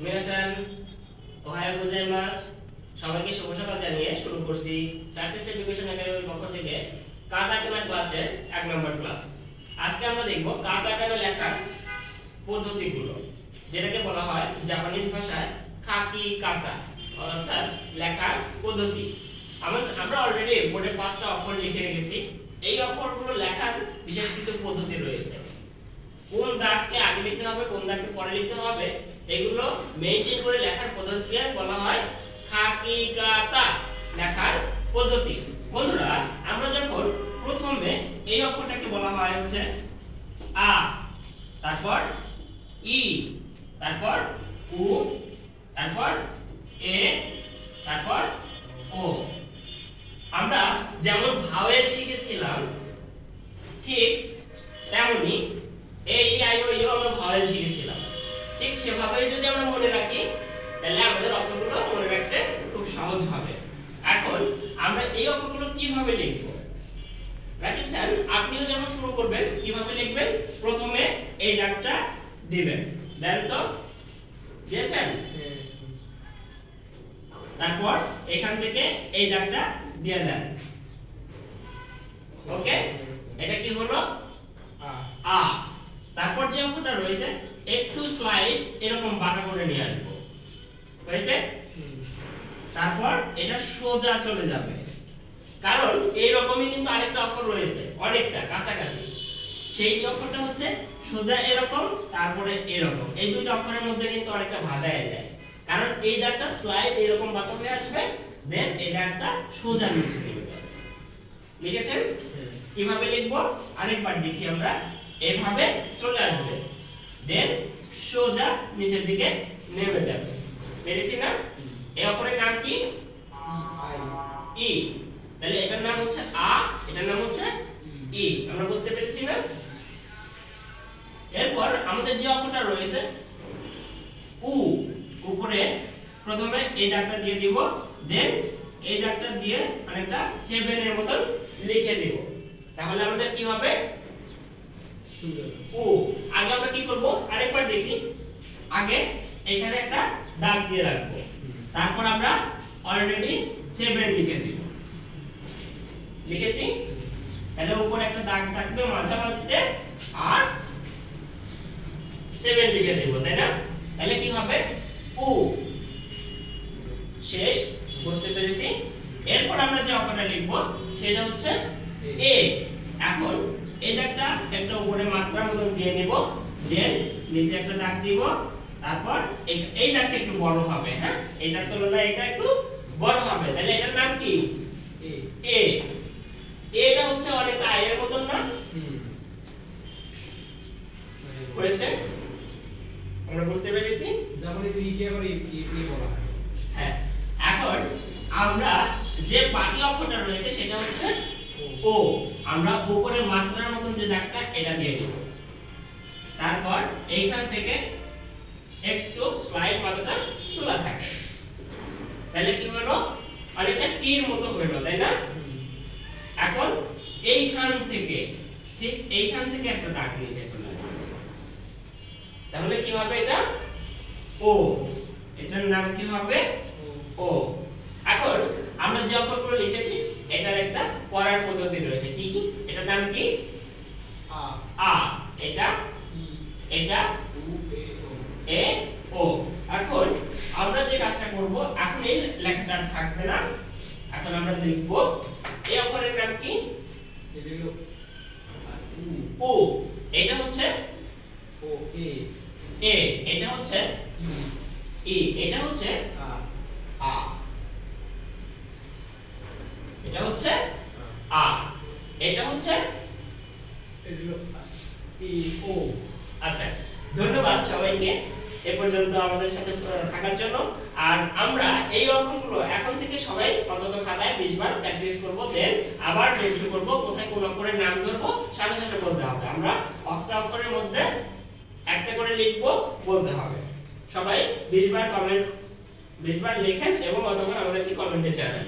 মিনাসান Ohio গোজাইমাস। সবাইকে শুভ সকাল জানিয়ে শুরু করছি সাকসেস এডুকেশন একাডেমির পক্ষ থেকে কাতাকানা ক্লাসের 1 নম্বর ক্লাস। আজকে আমরা দেখব কাতাকানা লেখার পদ্ধতিগুলো, যেটাকে বলা হয় জাপানিজ ভাষায় খাকি কাতা, অর্থাৎ লেখার পদ্ধতি। আমরা অলরেডি বোর্ডে 5টা অক্ষর লিখে রেখেছি। এই অক্ষরগুলো লেখার বিশেষ কিছু পদ্ধতি রয়েছে। কোন দাগকে আগে লিখতে হবে, কোন দাগকে পরে লিখতে হবে, এগুলো মেইনটেইন করে লেখার পদ্ধতিকে বলা হয় খাকি কাতা লেখার পদ্ধতি। বন্ধুরা, আমরা যখন প্রথমে এই অক্ষরটাকে বলা হয় হচ্ছে আ, তারপর ই, তারপর উ, তারপর এ, তারপর ও। আমরা যেমন ভাওয়েল শিখেছিলাম ঠিক তেমনি এ ই আই ও ইউ আমরা ভাওয়েল শিখেছিলাম। ঠিক সেভাবেই যদি আমরা মনে রাখি তাহলে আমাদের অক্ষরগুলো মনে রাখতে খুব সহজ হবে। এখন আমরা এই অক্ষরগুলো কিভাবে লিখব রাখেছেন, আপনিও যখন শুরু করবেন কিভাবে লিখবেন? প্রথমে এই দাগটা দিবেন, দেন তো দিয়েছেন, তারপর এখান থেকে এই দাগটা দিয়ে দেন। ওকে, এটা কি হলো? আ। তারপর যে অক্ষরটা রয়েছে একটু স্লাইড এরকম বাঁকা করে নিয়ে আসবো, হয়েছে? তারপর এটা সোজা চলে যাবে, কারণ এই রকমই কিন্তু আরেকটা অক্ষর রয়েছে অনেকটা কাছাকাছি। সেই অক্ষরটা হচ্ছে সোজা এরকম, তারপরে এরকম। এই দুইটা অক্ষরের মধ্যে কিন্তু অনেকটা ভাঁজায় যায়, কারণ এই দাগটা স্লাইড এরকম বাঁকা হয়ে আসবে, দেন এই দাগটা সোজা নিচে নেমে যাবে। লিখেছেন? কিভাবে লিখবো আরেকবার দেখি আমরা। এইভাবে চলে আসবে, দেন সোজা নিচের দিকে নেমে যাবে। পেরেছি না? এই অক্ষরের নাম কি? ই। তাহলে এটার নাম হচ্ছে আ, এটার নাম হচ্ছে ই। আমরা বুঝতে পেরেছি না? এরপর আমাদের যে অক্ষরটা রয়েছে উ, উপরে প্রথমে এই দাগটা দিয়ে দিব, দেন এই দাগটা দিয়ে অনেকটা 7 এর মতন লিখে দেব। তাহলে আমাদের কি হবে? উ। আগে আমরা কি করব আরেকবার দেখি। আগে এখানে একটা দাগ দিয়ে রাখবো, তারপর আমরা অলরেডি 7 লিখে দিব। লিখেছি? তাহলে উপরে একটা দাগ থাকবে মাঝামাঝিতে, আর 7 লিখে দেব, তাই না? তাহলে কি হবে? উ। শেষ। বুঝতে পেরেছি? এরপর আমরা যে অক্ষরটা লিখব সেটা হচ্ছে এ। এখন এই দাগটা একটা উপরে মাত্রার মতন দিয়ে নেব, দেন নিচে একটা দাগ দিব, তারপর এই দাগটা একটু বড় হবে। হ্যাঁ, এটার তুলনায় এটা একটু বড় হবে। তাহলে এটার নাম কি? এ। এটা হচ্ছে অনেকটা আই এর মতন না? হয়েছে? আমরা বুঝতে পেরেছি? যেমন এই কে আবার এই বলা হয়। হ্যাঁ, এখন আমরা যে বাকি অক্ষরটা রয়েছে সেটা হচ্ছে ও। আমরা উপরে মাত্রার মতন যে দাগটা এটা দিয়ে দেব, তারপর এইখান থেকে একটু স্লাইড মাথাটা তোলা থাকে। তাহলে কি হলো? অনেকটা টির মতো হলো, তাই না? এখন এইখান থেকে ঠিক এইখান থেকে একটা দাগ নিচে চলে আসবে। তাহলে কি হবে? এটা ও। এটার নাম কি হবে? ও। এখন আমরা যে অক্ষরগুলো লিখেছি এটার একটা পড়ার পদ্ধতি রয়েছে। কি কি? এটার নাম কি? আ। আ। এটা ই। এটা উ, এ, ও। এ, ও। এখন আমরা যে কাজটা করব, এখন এই লেখাটা থাকবে না, এখন আমরা লিখব এই অক্ষরের নাম কি? এটা হলো উ। এটা হচ্ছে ও, এ। এ। এটা হচ্ছে ই। ই। এটা হচ্ছে আ। আ। এটা হচ্ছে আ। এটা হচ্ছে এটা হলো ই, ও। আচ্ছা, ধন্যবাদ সবাইকে এ পর্যন্ত আমাদের সাথে থাকার জন্য। আর আমরা এই অক্ষরগুলো এখন থেকে সবাই অন্তত খাতায় 20 বার প্র্যাকটিস করব, দেন আবার রিভিউ করব। কোথায় কোন অক্ষরের নাম ধরবো সাথে সাথে বলতে হবে। আমরা 5টা অক্ষরের মধ্যে একটা করে লিখবো, বলতে হবে। সবাই 20 বার লেখেন এবং অথবা আমাদেরকে কমেন্টে জানান।